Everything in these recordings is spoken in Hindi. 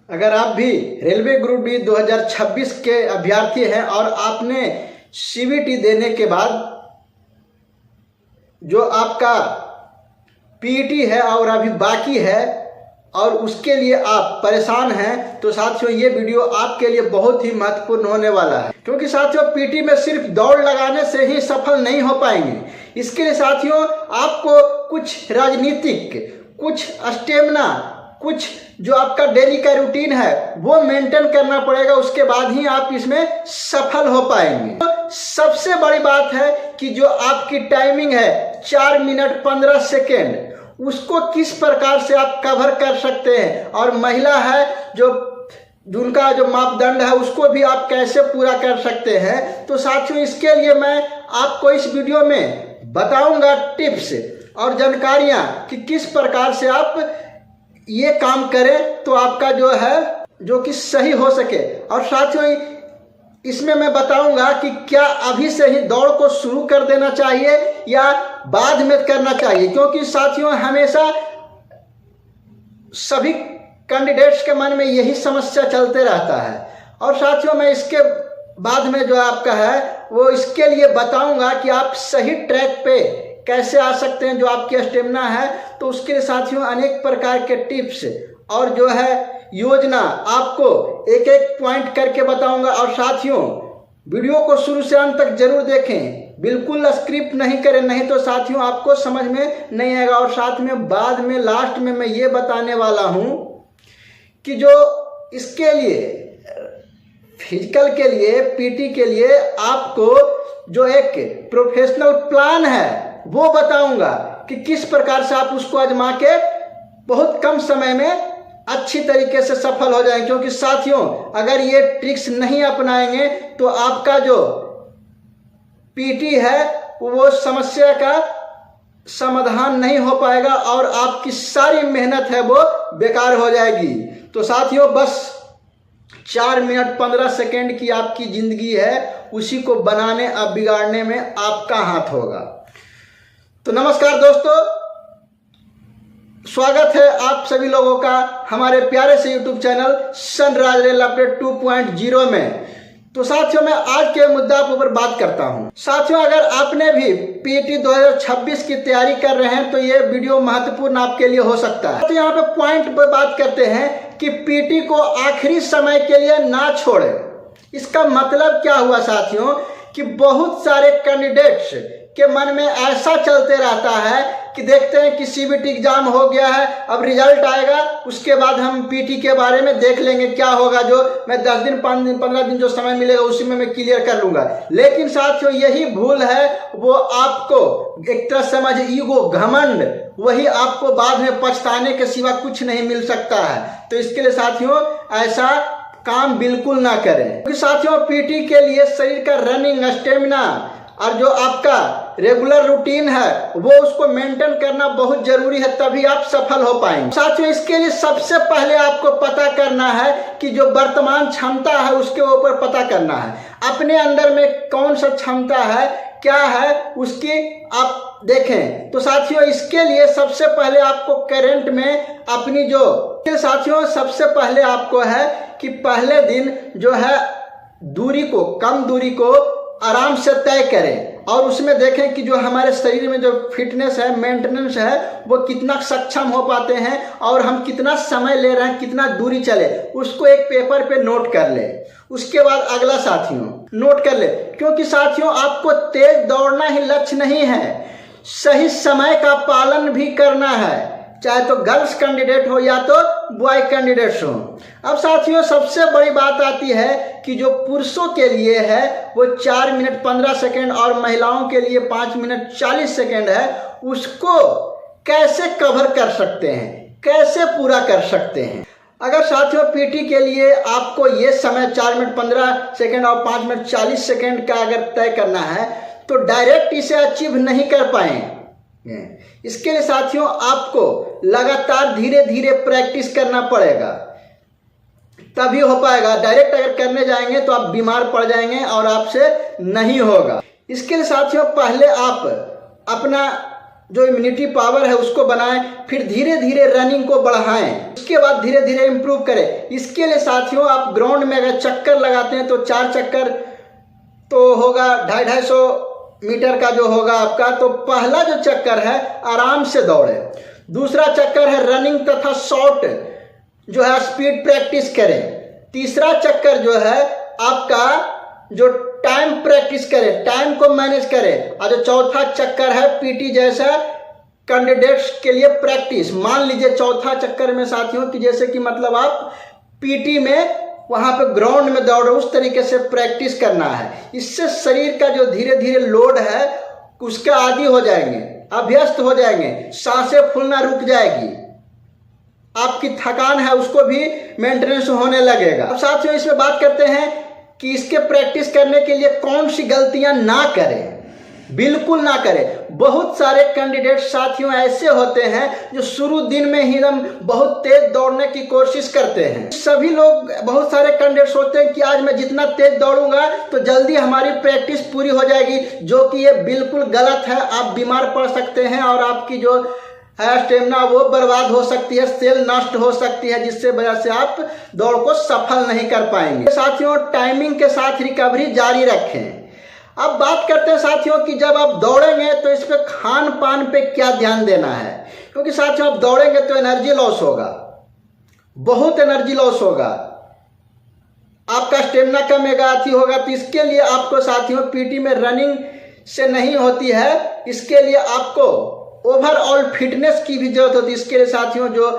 अगर आप भी रेलवे ग्रुप डी 2026 के अभ्यर्थी हैं और आपने सीबीटी देने के बाद जो आपका पीईटी है और अभी बाकी है और उसके लिए आप परेशान हैं, तो साथियों ये वीडियो आपके लिए बहुत ही महत्वपूर्ण होने वाला है। क्योंकि साथियों पीटी में सिर्फ दौड़ लगाने से ही सफल नहीं हो पाएंगे। इसके लिए साथियों आपको कुछ राजनीतिक, कुछ स्टेमिना, कुछ जो आपका डेली का रूटीन है वो मेंटेन करना पड़ेगा। उसके बाद ही आप इसमें सफल हो पाएंगे। तो सबसे बड़ी बात है कि जो आपकी टाइमिंग है 4 मिनट 15 सेकेंड, उसको किस प्रकार से आप कवर कर सकते हैं, और महिला है जो उनका जो मापदंड है उसको भी आप कैसे पूरा कर सकते हैं। तो साथियों इसके लिए मैं आपको इस वीडियो में बताऊंगा टिप्स और जानकारियां कि किस प्रकार से आप ये काम करें तो आपका जो है जो कि सही हो सके। और साथियों इसमें मैं बताऊंगा कि क्या अभी से ही दौड़ को शुरू कर देना चाहिए या बाद में करना चाहिए, क्योंकि साथियों हमेशा सभी कैंडिडेट्स के मन में यही समस्या चलते रहता है। और साथियों मैं इसके बाद में जो आपका है वो इसके लिए बताऊंगा कि आप सही ट्रैक पे कैसे आ सकते हैं, जो आपकी स्टेमिना है। तो उसके लिए साथियों अनेक प्रकार के टिप्स और जो है योजना आपको एक एक पॉइंट करके बताऊंगा। और साथियों वीडियो को शुरू से अंत तक जरूर देखें, बिल्कुल स्क्रिप्ट नहीं करें, नहीं तो साथियों आपको समझ में नहीं आएगा। और साथ में बाद में लास्ट में मैं ये बताने वाला हूं कि जो इसके लिए फिजिकल के लिए पीटी के लिए आपको जो एक प्रोफेशनल प्लान है वो बताऊंगा कि किस प्रकार से आप उसको आजमा के बहुत कम समय में अच्छी तरीके से सफल हो जाएंगे। क्योंकि साथियों अगर ये ट्रिक्स नहीं अपनाएंगे तो आपका जो पीटी है वो समस्या का समाधान नहीं हो पाएगा और आपकी सारी मेहनत है वो बेकार हो जाएगी। तो साथियों बस 4 मिनट 15 सेकेंड की आपकी जिंदगी है, उसी को बनाने और बिगाड़ने में आपका हाथ होगा। तो नमस्कार दोस्तों, स्वागत है आप सभी लोगों का हमारे प्यारे से YouTube channel sunrise rail update 2.0 में। तो साथियों मैं आज के मुद्दा पर बात करता हूं। साथियों अगर आपने भी पीटी 2026 की तैयारी कर रहे हैं तो ये वीडियो महत्वपूर्ण आपके लिए हो सकता है। तो यहाँ पे पॉइंट पर बात करते हैं कि पीटी को आखिरी समय के लिए ना छोड़े। इसका मतलब क्या हुआ साथियों कि बहुत सारे कैंडिडेट्स के मन में ऐसा चलते रहता है कि देखते हैं कि सीबीटी एग्जाम हो गया है, अब रिजल्ट आएगा, उसके बाद हम पीटी के बारे में देख लेंगे क्या होगा, जो मैं 10 दिन 5 दिन 15 दिन जो समय मिलेगा उसी में मैं क्लियर कर लूंगा। लेकिन साथियों यही भूल है, वो आपको एक तरह समझ ईगो, घमंड, वही आपको बाद में पछताने के सिवा कुछ नहीं मिल सकता है। तो इसके लिए साथियों ऐसा काम बिल्कुल ना करें। क्योंकि साथियों पीटी के लिए शरीर का रनिंग, स्टेमिना और जो आपका रेगुलर रूटीन है वो उसको मेंटेन करना बहुत जरूरी है, तभी आप सफल हो पाएंगे। साथियों इसके लिए सबसे पहले आपको पता करना है कि जो वर्तमान क्षमता है उसके ऊपर पता करना है, अपने अंदर में कौन सा क्षमता है, क्या है उसकी आप देखें। तो साथियों इसके लिए सबसे पहले आपको करंट में अपनी जो साथियों सबसे पहले आपको है कि पहले दिन जो है दूरी को, कम दूरी को आराम से तय करें और उसमें देखें कि जो हमारे शरीर में जो फिटनेस है, मेंटेनेंस है, वो कितना सक्षम हो पाते हैं और हम कितना समय ले रहे हैं, कितना दूरी चले, उसको एक पेपर पे नोट कर ले। उसके बाद अगला साथियों नोट कर ले, क्योंकि साथियों आपको तेज दौड़ना ही लक्ष्य नहीं है, सही समय का पालन भी करना है, चाहे तो गर्ल्स कैंडिडेट हो या तो बॉय कैंडिडेट्स हो। अब साथियों सबसे बड़ी बात आती है कि जो पुरुषों के लिए है वो 4 मिनट 15 सेकेंड और महिलाओं के लिए 5 मिनट 40 सेकेंड है, उसको कैसे कवर कर सकते हैं, कैसे पूरा कर सकते हैं। अगर साथियों पीटी के लिए आपको ये समय 4 मिनट 15 सेकेंड और 5 मिनट 40 सेकेंड का अगर तय करना है तो डायरेक्ट इसे अचीव नहीं कर पाए। इसके लिए साथियों आपको लगातार धीरे धीरे प्रैक्टिस करना पड़ेगा, तभी हो पाएगा। डायरेक्ट अगर करने जाएंगे तो आप बीमार पड़ जाएंगे और आपसे नहीं होगा। इसके लिए साथियों पहले आप अपना जो इम्यूनिटी पावर है उसको बनाएं, फिर धीरे धीरे रनिंग को बढ़ाएं, उसके बाद धीरे धीरे इम्प्रूव करें। इसके लिए साथियों आप ग्राउंड में अगर चक्कर लगाते हैं तो 4 चक्कर तो होगा 250-250 मीटर का जो होगा आपका। तो पहला जो चक्कर है आराम से दौड़े, दूसरा चक्कर है रनिंग तथा शॉर्ट जो है स्पीड प्रैक्टिस करें, तीसरा चक्कर जो है आपका जो टाइम प्रैक्टिस करें, टाइम को मैनेज करें, और जो चौथा चक्कर है पीटी जैसा कैंडिडेट्स के लिए प्रैक्टिस। मान लीजिए चौथा चक्कर में साथियों कि जैसे कि मतलब आप पीटी में वहां पे ग्राउंड में दौड़ रहे, उस तरीके से प्रैक्टिस करना है। इससे शरीर का जो धीरे धीरे लोड है उसके आदी हो जाएंगे, अभ्यस्त हो जाएंगे, सांसें फूलना रुक जाएगी, आपकी थकान है उसको भी मेंटेनेंस होने लगेगा। अब साथियों इसमें बात करते हैं कि इसके प्रैक्टिस करने के लिए कौन सी गलतियां ना करें, बिल्कुल ना करें। बहुत सारे कैंडिडेट साथियों ऐसे होते हैं जो शुरू दिन में ही एकदम बहुत तेज दौड़ने की कोशिश करते हैं। सभी लोग, बहुत सारे कैंडिडेट सोचते हैं कि आज मैं जितना तेज दौड़ूंगा तो जल्दी हमारी प्रैक्टिस पूरी हो जाएगी, जो कि ये बिल्कुल गलत है। आप बीमार पड़ सकते हैं और आपकी जो है स्टेमिना वो बर्बाद हो सकती है, सेल नष्ट हो सकती है, जिससे वजह से आप दौड़ को सफल नहीं कर पाएंगे। साथियों टाइमिंग के साथ रिकवरी जारी रखें। अब बात करते हैं साथियों कि जब आप दौड़ेंगे तो इस पे खान पान पे क्या ध्यान देना है, क्योंकि साथियों आप दौड़ेंगे तो एनर्जी लॉस होगा, बहुत एनर्जी लॉस होगा, आपका स्टेमिना कमेगा, होगा। तो इसके लिए आपको साथियों पीटी में रनिंग से नहीं होती है, इसके लिए आपको ओवरऑल फिटनेस की भी जरूरत होती है। इसके लिए साथियों जो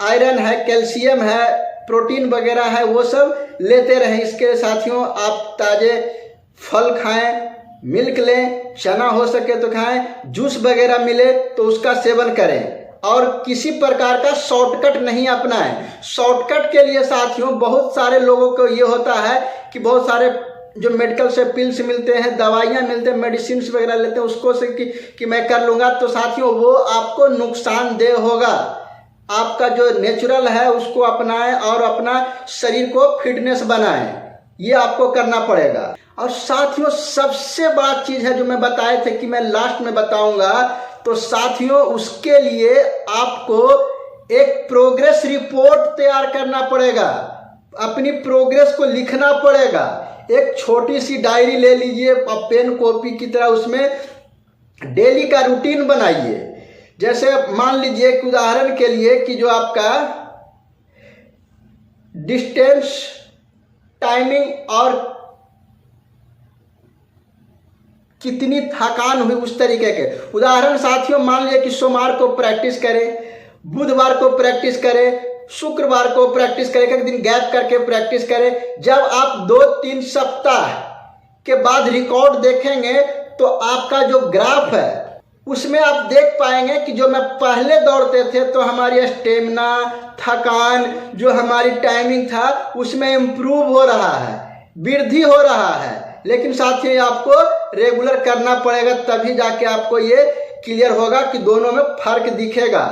आयरन है, कैल्शियम है, प्रोटीन वगैरह है वो सब लेते रहें। इसके लिए साथियों आप ताजे फल खाएं, मिल्क लें, चना हो सके तो खाएं, जूस वगैरह मिले तो उसका सेवन करें, और किसी प्रकार का शॉर्टकट नहीं अपनाएं। शॉर्टकट के लिए साथियों बहुत सारे लोगों को ये होता है कि बहुत सारे जो मेडिकल से पिल्स मिलते हैं, दवाइयाँ मिलते हैं, मेडिसिन वगैरह लेते हैं, उसको से कि मैं कर लूँगा, तो साथियों वो आपको नुकसानदेह होगा। आपका जो नेचुरल है उसको अपनाएं और अपना शरीर को फिटनेस बनाएं, ये आपको करना पड़ेगा। और साथियों सबसे बड़ा चीज़ है जो मैं बताए थे कि मैं लास्ट में बताऊंगा, तो साथियों उसके लिए आपको एक प्रोग्रेस रिपोर्ट तैयार करना पड़ेगा, अपनी प्रोग्रेस को लिखना पड़ेगा। एक छोटी सी डायरी ले लीजिए, पेन कॉपी की तरह, उसमें डेली का रूटीन बनाइए। जैसे मान लीजिए कि उदाहरण के लिए कि जो आपका डिस्टेंस, टाइमिंग और कितनी थकान हुई उस तरीके के उदाहरण साथियों मान लीजिए कि सोमवार को प्रैक्टिस करें, बुधवार को प्रैक्टिस करें, शुक्रवार को प्रैक्टिस करें, एक दिन गैप करके प्रैक्टिस करें। जब आप 2-3 सप्ताह के बाद रिकॉर्ड देखेंगे तो आपका जो ग्राफ है उसमें आप देख पाएंगे कि जो मैं पहले दौड़ते थे तो हमारी स्टेमिना, थकान, जो हमारी टाइमिंग था उसमें इम्प्रूव हो रहा है, वृद्धि हो रहा है। लेकिन साथियों आपको रेगुलर करना पड़ेगा, तभी जाके आपको ये क्लियर होगा कि दोनों में फर्क दिखेगा।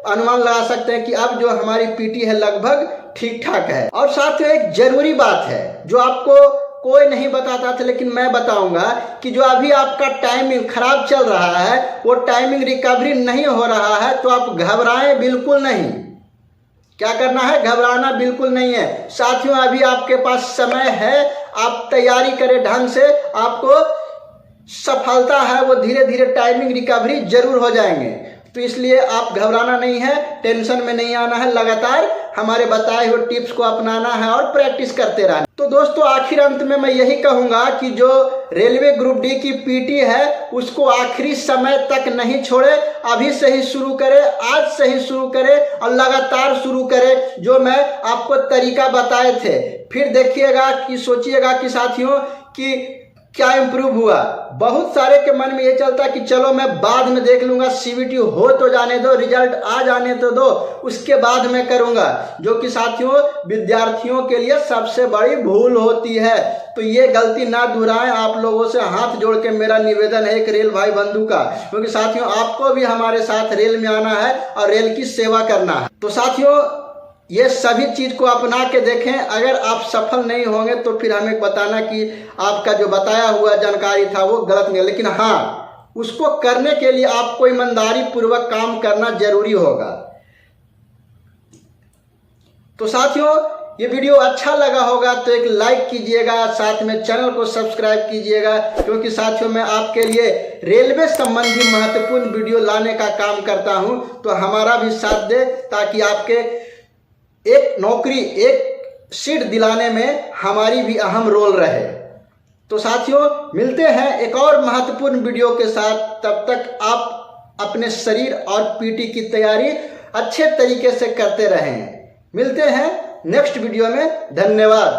अनुमान लगा सकते हैं कि अब जो हमारी पीटी है लगभग ठीक ठाक है। और साथियों एक जरूरी बात है जो आपको कोई नहीं बताता था लेकिन मैं बताऊंगा कि जो अभी आपका टाइमिंग खराब चल रहा है वो टाइमिंग रिकवरी नहीं हो रहा है, तो आप घबराएं बिल्कुल नहीं। क्या करना है? घबराना बिल्कुल नहीं है साथियों। अभी आपके पास समय है, आप तैयारी करें ढंग से, आपको सफलता है वो धीरे धीरे टाइमिंग रिकवरी जरूर हो जाएंगे। तो इसलिए आप घबराना नहीं है, टेंशन में नहीं आना है, लगातार हमारे बताए हुए टिप्स को अपनाना है और प्रैक्टिस करते रहना। तो दोस्तों आखिर अंत में मैं यही कहूँगा कि जो रेलवे ग्रुप डी की पीटी है उसको आखिरी समय तक नहीं छोड़े, अभी से ही शुरू करें, आज से ही शुरू करें और लगातार शुरू करें जो मैं आपको तरीका बताए थे। फिर देखिएगा कि सोचिएगा कि साथियों कि क्या इम्प्रूव हुआ। बहुत सारे के मन में ये चलता कि चलो मैं बाद में देख लूंगा, सीवीटी हो तो जाने दो, रिजल्ट आ जाने तो दो, उसके बाद मैं करूंगा, जो कि साथियों विद्यार्थियों के लिए सबसे बड़ी भूल होती है। तो ये गलती ना दोहराएं, आप लोगों से हाथ जोड़ के मेरा निवेदन है एक रेल भाई बंधु का, क्योंकि साथियों आपको भी हमारे साथ रेल में आना है और रेल की सेवा करना है। तो साथियों ये सभी चीज़ को अपना के देखें, अगर आप सफल नहीं होंगे तो फिर हमें बताना कि आपका जो बताया हुआ जानकारी था वो गलत नहीं। लेकिन हाँ, उसको करने के लिए आपको ईमानदारी पूर्वक काम करना जरूरी होगा। तो साथियों, ये वीडियो अच्छा लगा होगा तो एक लाइक कीजिएगा, साथ में चैनल को सब्सक्राइब कीजिएगा, क्योंकि साथियों मैं आपके लिए रेलवे संबंधी महत्वपूर्ण वीडियो लाने का काम करता हूं। तो हमारा भी साथ दे, ताकि आपके एक नौकरी, एक सीट दिलाने में हमारी भी अहम रोल रहे। तो साथियों, मिलते हैं एक और महत्वपूर्ण वीडियो के साथ। तब तक आप अपने शरीर और पीटी की तैयारी अच्छे तरीके से करते रहें। मिलते हैं नेक्स्ट वीडियो में। धन्यवाद।